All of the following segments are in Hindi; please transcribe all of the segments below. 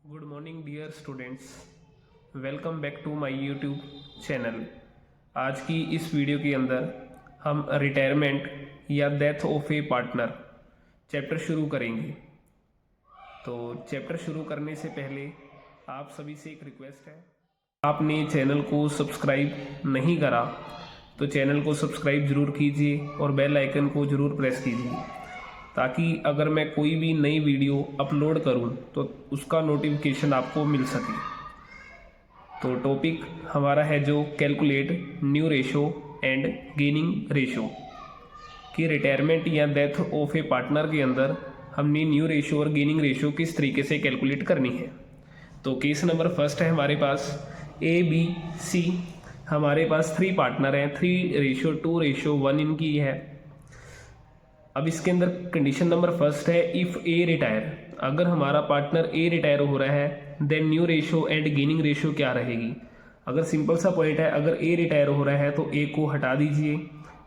Good morning dear students, welcome back to my YouTube channel. आज की इस वीडियो के अंदर हम रिटायरमेंट या death of a partner chapter शुरू करेंगे। तो चैप्टर शुरू करने से पहले आप सभी से एक रिक्वेस्ट है, आपने चैनल को सब्सक्राइब नहीं करा तो चैनल को सब्सक्राइब ज़रूर कीजिए और बेल आइकन को ज़रूर प्रेस कीजिए ताकि अगर मैं कोई भी नई वीडियो अपलोड करूं तो उसका नोटिफिकेशन आपको मिल सके। तो टॉपिक हमारा है जो calculate new ratio and gaining ratio कि रिटायरमेंट या डेथ ऑफ ए पार्टनर के अंदर हमने न्यू रेशो और गेनिंग रेशो किस तरीके से कैलकुलेट करनी है। तो केस नंबर फर्स्ट है हमारे पास ABC। हमारे पास 3 पार्टनर हैं, 3:2:1 इनकी है। अब इसके अंदर कंडीशन नंबर फर्स्ट है इफ़ ए रिटायर, अगर हमारा पार्टनर ए रिटायर हो रहा है then new ratio and gaining ratio क्या रहेगी। अगर सिंपल सा पॉइंट है, अगर ए रिटायर हो रहा है तो ए को हटा दीजिए,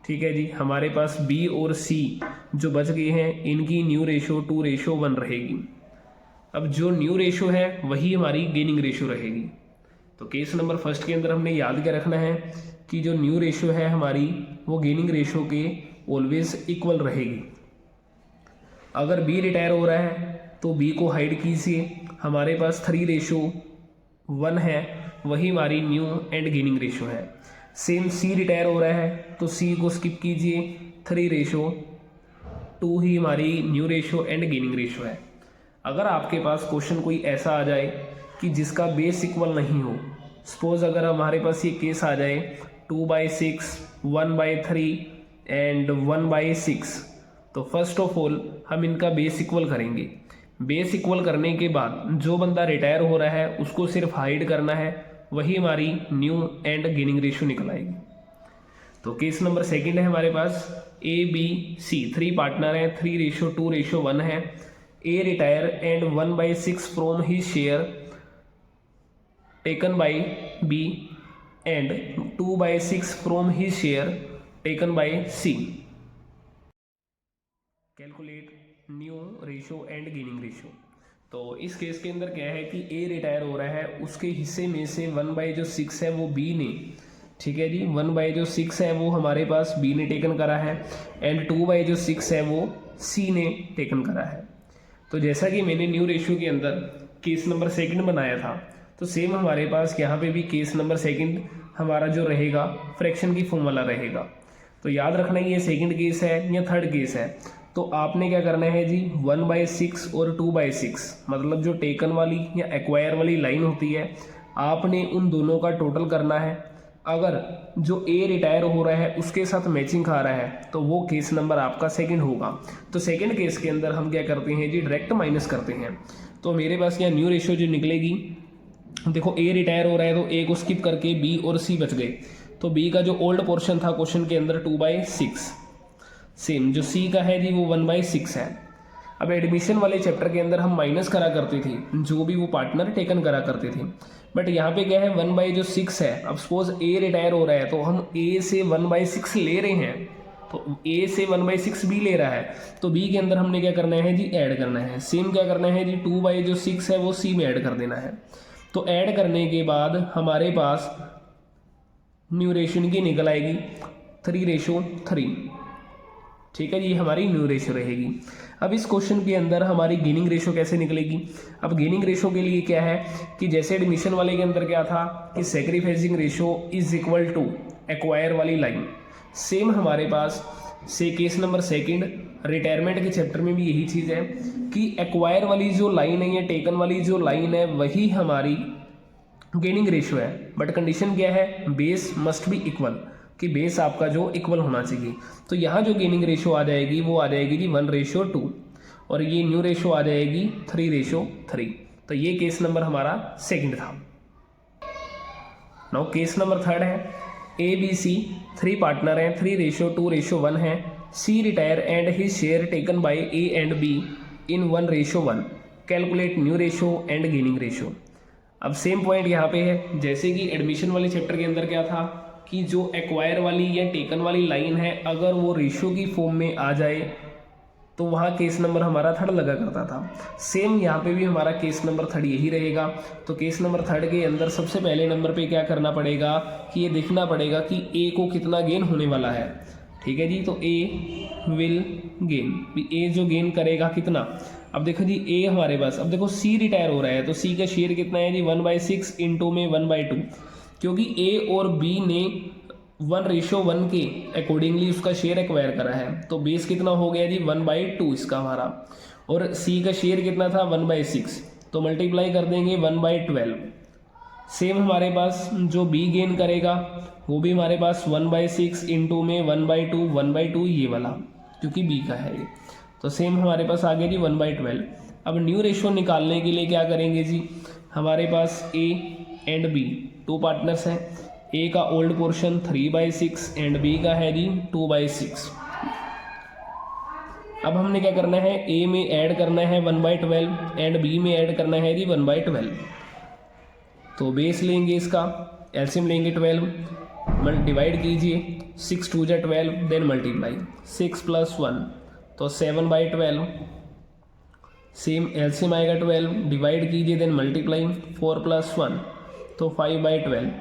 ठीक है जी। हमारे पास बी और सी जो बच गए हैं इनकी न्यू रेशो 2:1 रहेगी। अब जो न्यू रेशो है वही हमारी गेनिंग रेशो रहेगी। तो केस नंबर फर्स्ट के अंदर हमने याद क्या रखना है कि जो न्यू रेशो है हमारी वो गेनिंग रेशो के ऑलवेज इक्वल रहेगी। अगर बी रिटायर हो रहा है तो बी को हाइड कीजिए, हमारे पास 3:1 है, वही हमारी न्यू एंड गेनिंग रेशो है। सेम सी रिटायर हो रहा है तो सी को स्किप कीजिए, 3:2 ही हमारी new ratio and gaining ratio है। अगर आपके पास क्वेश्चन कोई ऐसा आ जाए कि जिसका बेस इक्वल नहीं हो, सपोज अगर हमारे पास ये केस आ जाए 2/6, 1/3 एंड 1/6, तो फर्स्ट ऑफ ऑल हम इनका बेस इक्वल करेंगे। बेस इक्वल करने के बाद जो बंदा रिटायर हो रहा है उसको सिर्फ हाइड करना है, वही हमारी न्यू एंड गेनिंग रेशो निकल आएगी। तो केस नंबर सेकंड है हमारे पास ABC, 3 पार्टनर हैं, 3:2:1 है। A retire and 1/6 from his share taken by B and 2/6 from his share taken by C. Calculate new ratio and gaining ratio. तो इस केस के अंदर क्या है कि ए रिटायर हो रहा है, उसके हिस्से में से 1/6 है वो बी ने, ठीक है जी, 1/6 है वो हमारे पास बी ने टेकन करा है एंड 2/6 है वो सी ने टेकन करा है। तो जैसा कि मैंने न्यू रेशो के अंदर केस नंबर सेकंड बनाया था तो सेम हमारे पास यहाँ पे भी केस नंबर सेकंड हमारा जो रहेगा फ्रैक्शन की फॉर्म वाला रहेगा। तो याद रखना ये सेकंड केस है या थर्ड केस है। तो आपने क्या करना है जी, 1/6 और 2/6 मतलब जो टेकन वाली या एक्वायर वाली लाइन होती है आपने उन दोनों का टोटल करना है। अगर जो ए रिटायर हो रहा है उसके साथ मैचिंग खा रहा है तो वो केस नंबर आपका सेकंड होगा। तो सेकंड केस के अंदर हम क्या करते हैं जी, डायरेक्ट माइनस करते हैं। तो मेरे पास यहाँ न्यू रेशियो जो निकलेगी, देखो ए रिटायर हो रहा है तो ए को स्किप करके बी और सी बच गए। तो बी का जो ओल्ड पोर्शन था क्वेश्चन के अंदर 2/6, सेम जो सी का है जी वो 1/6 है। अब एडमिशन वाले चैप्टर के अंदर हम माइनस करा करते थे जो भी वो पार्टनर टेकन करा करते थे, बट यहाँ पे क्या है 1/6 है। अब सपोज ए रिटायर हो रहा है तो हम ए से 1/6 ले रहे हैं, तो ए से 1/6 बी ले रहा है तो बी के अंदर हमने क्या करना है जी, ऐड करना है। सेम क्या करना है जी, 2/6 है वो सी में ऐड कर देना है। तो ऐड करने के बाद हमारे पास न्यू रेशो की निकल आएगी 3:3, ठीक है जी, ये हमारी न्यू रेशो रहेगी। अब इस क्वेश्चन के अंदर हमारी गेनिंग रेशो कैसे निकलेगी। अब गेनिंग रेशो के लिए क्या है कि जैसे एडमिशन वाले के अंदर क्या था कि sacrificing ratio is equal to acquire वाली लाइन, सेम हमारे पास से केस नंबर सेकंड रिटायरमेंट के चैप्टर में भी यही चीज़ है कि एक्वायर वाली जो लाइन है या टेकन वाली जो लाइन है वही हमारी गेनिंग रेशो है। बट कंडीशन क्या है, बेस मस्ट बी इक्वल, कि बेस आपका जो इक्वल होना चाहिए। तो यहाँ जो गेनिंग रेशो आ जाएगी वो आ जाएगी जी 1:2 और ये न्यू रेशो आ जाएगी 3:3। तो ये केस नंबर हमारा सेकंड था। नाउ केस नंबर थर्ड है ABC, 3 पार्टनर हैं, 3:2:1 है। C retire and his share taken by A and B in 1:1। Calculate new ratio and gaining ratio. अब सेम पॉइंट यहाँ पे है जैसे कि एडमिशन वाले चैप्टर के अंदर क्या था कि जो एक्वायर वाली या टेकन वाली लाइन है अगर वो रेशियो की फॉर्म में आ जाए तो वहाँ केस नंबर हमारा थर्ड लगा करता था। सेम यहाँ पे भी हमारा केस नंबर थर्ड यही रहेगा। तो केस नंबर थर्ड के अंदर सबसे पहले नंबर पे क्या करना पड़ेगा कि ये देखना पड़ेगा कि ए को कितना गेन होने वाला है। ठीक है जी, तो ए विल गेन, ए जो गेन करेगा कितना। अब देखो जी ए हमारे पास, अब देखो सी रिटायर हो रहा है तो सी का शेयर कितना है जी 1/6 इंटू में 1/2, क्योंकि ए और बी ने 1:1 के अकॉर्डिंगली उसका शेयर एक्वायर करा है। तो बेस कितना हो गया जी 1/2 इसका हमारा, और सी का शेयर कितना था 1/6, तो मल्टीप्लाई कर देंगे 1/12। सेम हमारे पास जो बी गेन करेगा वो भी हमारे पास 1/6 इंटू में 1/2 ये वाला, क्योंकि बी का है ये। तो सेम हमारे पास आ गया जी 1/12। अब न्यू रेशो निकालने के लिए क्या करेंगे जी, हमारे पास ए एंड बी 2 पार्टनर्स हैं। ए का ओल्ड पोर्शन 3/6 एंड बी का है जी 2/6। अब हमने क्या करना है, ए में ऐड करना है 1/12 एंड बी में ऐड करना है जी 1/12। तो बेस लेंगे इसका, एलसीएम लेंगे 12, डिवाइड कीजिए 6 2 जा 12, देन मल्टीप्लाई 6 + 1 तो 7/12। सेम एलसीएम आएगा 12, डिवाइड कीजिए देन मल्टीप्लाई 4 + 1 तो 5/12।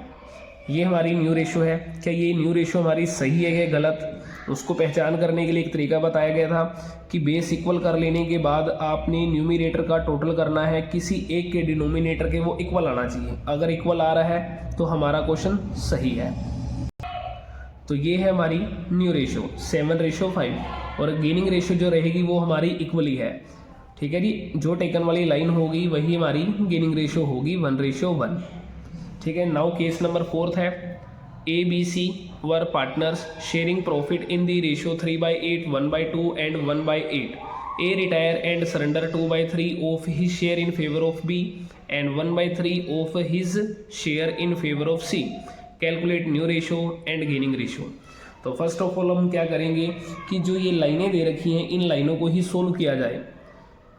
ये हमारी न्यू रेशो है। क्या ये न्यू रेशो हमारी सही है या गलत, उसको पहचान करने के लिए एक तरीका बताया गया था कि बेस इक्वल कर लेने के बाद आपने न्यूमिनेटर का टोटल करना है, किसी एक के डिनोमिनेटर के वो इक्वल आना चाहिए। अगर इक्वल आ रहा है तो हमारा क्वेश्चन सही है। तो ये है हमारी न्यू रेशो 7:5, और गेनिंग रेशो जो रहेगी वो हमारी इक्वली है। ठीक है जी, जो टेकन वाली लाइन होगी वही हमारी गेनिंग रेशो होगी 1:1। ठीक है, नाउ केस नंबर 4 है। A B C were partners sharing profit in the ratio 3/8, 1/2 and 1/8। A retire and surrender 2/3 of his share in favour of B and 1/3 of his share in favour of C. Calculate new ratio and gaining ratio. तो फर्स्ट ऑफ ऑल हम क्या करेंगे कि जो ये लाइनें दे रखी हैं इन लाइनों को ही सोल्व किया जाए।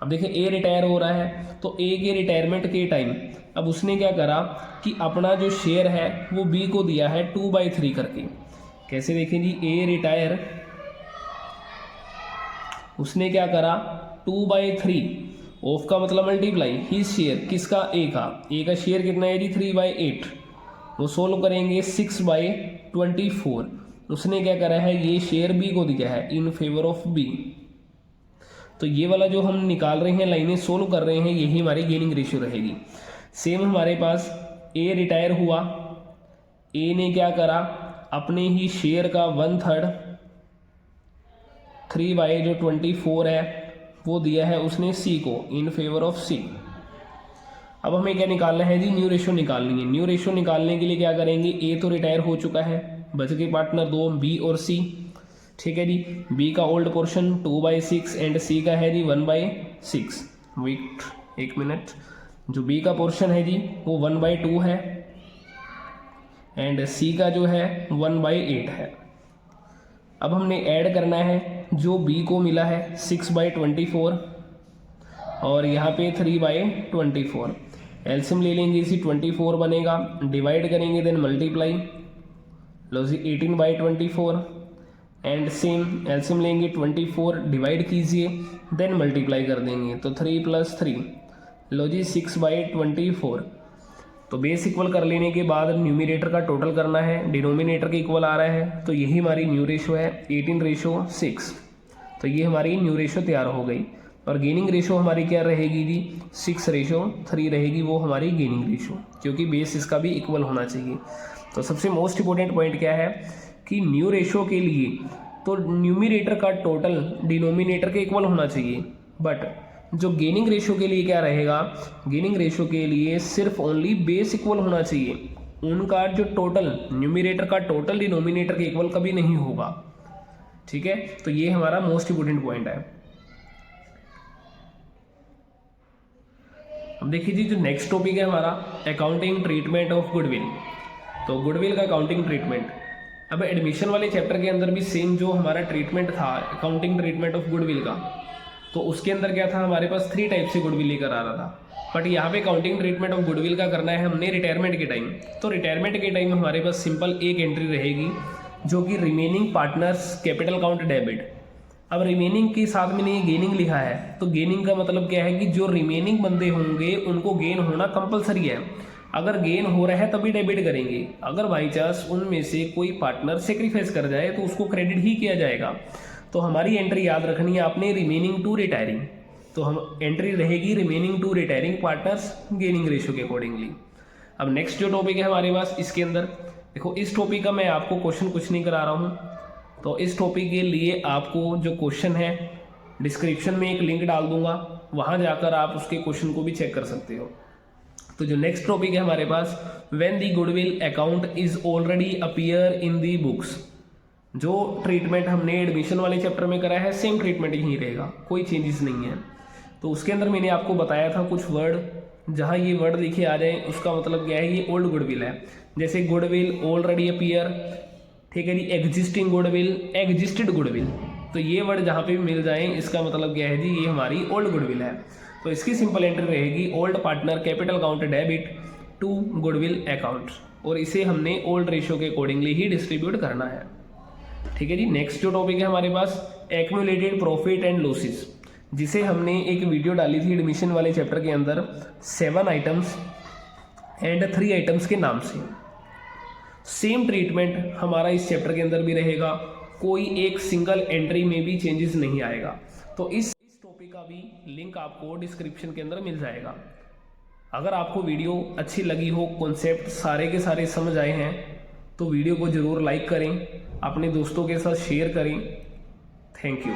अब देखिए ए रिटायर हो रहा है तो ए के रिटायरमेंट के टाइम अब उसने क्या करा कि अपना जो शेयर है वो बी को दिया है 2/3 करके। कैसे देखें जी, ए रिटायर उसने क्या करा 2/3 ऑफ का मतलब मल्टीप्लाई हिज शेयर किसका, ए का शेयर कितना है जी 3/8। वो सोल्व करेंगे 6/24। उसने क्या करा है, ये शेयर बी को दिया है इन फेवर ऑफ बी। तो ये वाला जो हम निकाल रहे हैं लाइनें सोल्व कर रहे हैं यही हमारी गेनिंग रेशियो रहेगी। सेम हमारे पास ए रिटायर हुआ, ए ने क्या करा अपने ही शेयर का 1/3 3/24 है वो दिया है उसने सी को इन फेवर ऑफ सी। अब हमें क्या निकालना है जी, न्यू रेशो निकालनी है। न्यू रेशो निकालने के लिए क्या करेंगे, ए तो रिटायर हो चुका है, बच के पार्टनर 2 बी और सी। ठीक है जी, बी का ओल्ड पोर्शन 2/6 एंड सी का है जी 1/6। वेट एक मिनट, जो बी का पोर्शन है जी वो 1/2 है एंड सी का जो है 1/8 है। अब हमने ऐड करना है जो बी को मिला है 6/24 और यहाँ पे 3/24। एलसीएम ले लेंगे, इसी 24 बनेगा, डिवाइड करेंगे देन मल्टीप्लाई, लो जी 18/24 एंड सेम एलसीएम लेंगे 24 डिवाइड कीजिए देन मल्टीप्लाई कर देंगे तो 3 + 3 लो जी 6/24। तो बेस इक्वल कर लेने के बाद न्यूमिनेटर का टोटल करना है, डिनोमिनेटर के इक्वल आ रहा है तो यही हमारी न्यू रेशो है 18:6। तो ये हमारी न्यू रेशो तैयार हो गई। और गेनिंग रेशो हमारी क्या रहेगी जी 6:3 रहेगी, वो हमारी गेनिंग रेशो, क्योंकि बेस इसका भी इक्वल होना चाहिए। तो सबसे मोस्ट इंपॉर्टेंट पॉइंट क्या है कि न्यू रेशो के लिए तो न्यूमिनेटर का टोटल डिनोमिनेटर के इक्वल होना चाहिए, बट जो गेनिंग रेशो के लिए क्या रहेगा, गेनिंग रेशो के लिए सिर्फ ओनली बेस इक्वल होना चाहिए, उनका जो टोटल न्यूमिनेटर का टोटल डिनोमिनेटर के इक्वल कभी नहीं होगा। ठीक है, तो ये हमारा मोस्ट इंपोर्टेंट पॉइंट है। अब देखिए जी, जो नेक्स्ट टॉपिक है हमारा अकाउंटिंग ट्रीटमेंट ऑफ गुडविल। तो गुडविल का अकाउंटिंग ट्रीटमेंट, अब एडमिशन वाले चैप्टर के अंदर भी सेम जो हमारा ट्रीटमेंट था अकाउंटिंग ट्रीटमेंट ऑफ गुडविल का, तो उसके अंदर क्या था, हमारे पास 3 टाइप से गुडविल लेकर आ रहा था। बट यहाँ पे अकाउंटिंग ट्रीटमेंट ऑफ गुडविल का करना है हमने रिटायरमेंट के टाइम। तो रिटायरमेंट के टाइम हमारे पास सिंपल एक एंट्री रहेगी जो कि remaining partners capital account debit. अब रिमेनिंग के साथ मैंने गेनिंग लिखा है, तो गेनिंग का मतलब क्या है कि जो रिमेनिंग बंदे होंगे उनको गेन होना कंपलसरी है। अगर गेन हो रहा है तभी डेबिट करेंगे, अगर बाई चांस उनमें से कोई पार्टनर सेक्रीफाइस कर जाए तो उसको क्रेडिट ही किया जाएगा। तो हमारी एंट्री याद रखनी है आपने, रिमेनिंग टू रिटायरिंग। तो हम एंट्री रहेगी remaining to retiring partners gaining ratio के अकॉर्डिंगली। अब नेक्स्ट जो टॉपिक है हमारे पास, इसके अंदर देखो, इस टॉपिक का मैं आपको क्वेश्चन कुछ नहीं करा रहा हूँ, तो इस टॉपिक के लिए आपको जो क्वेश्चन है डिस्क्रिप्शन में एक लिंक डाल दूंगा, वहाँ जाकर आप उसके क्वेश्चन को भी चेक कर सकते हो। तो जो नेक्स्ट टॉपिक है हमारे पास, when the goodwill account is already appear in the books. जो ट्रीटमेंट हमने एडमिशन वाले चैप्टर में करा है सेम ट्रीटमेंट यहीं रहेगा, कोई चेंजेस नहीं है। तो उसके अंदर मैंने आपको बताया था कुछ वर्ड, जहाँ ये वर्ड लिखे आ जाए उसका मतलब क्या है, ये ओल्ड गुडविल है। जैसे गुडविल ऑलरेडी अपीयर, ठीक है जी, एग्जिस्टिंग गुडविल, एग्जिस्टेड गुडविल। तो ये वर्ड जहाँ पे भी मिल जाए इसका मतलब क्या है जी, ये हमारी ओल्ड गुडविल है। तो इसकी सिंपल एंट्री रहेगी old partner capital account debit to goodwill account, और इसे हमने ओल्ड रेशियो के अकॉर्डिंगली ही डिस्ट्रीब्यूट करना है। ठीक है जी। नेक्स्ट जो टॉपिक है हमारे पास, एक्यूमुलेटेड प्रॉफिट एंड लॉसेस, जिसे हमने एक वीडियो डाली थी एडमिशन वाले चैप्टर के अंदर 7 आइटम्स एंड 3 आइटम्स के नाम से। सेम ट्रीटमेंट हमारा इस चैप्टर के अंदर भी रहेगा, कोई एक सिंगल एंट्री में भी चेंजेस नहीं आएगा। तो इस टॉपिक का भी लिंक आपको डिस्क्रिप्शन के अंदर मिल जाएगा। अगर आपको वीडियो अच्छी लगी हो, कॉन्सेप्ट सारे के सारे समझ आए हैं, तो वीडियो को ज़रूर लाइक करें, अपने दोस्तों के साथ शेयर करें। Thank you.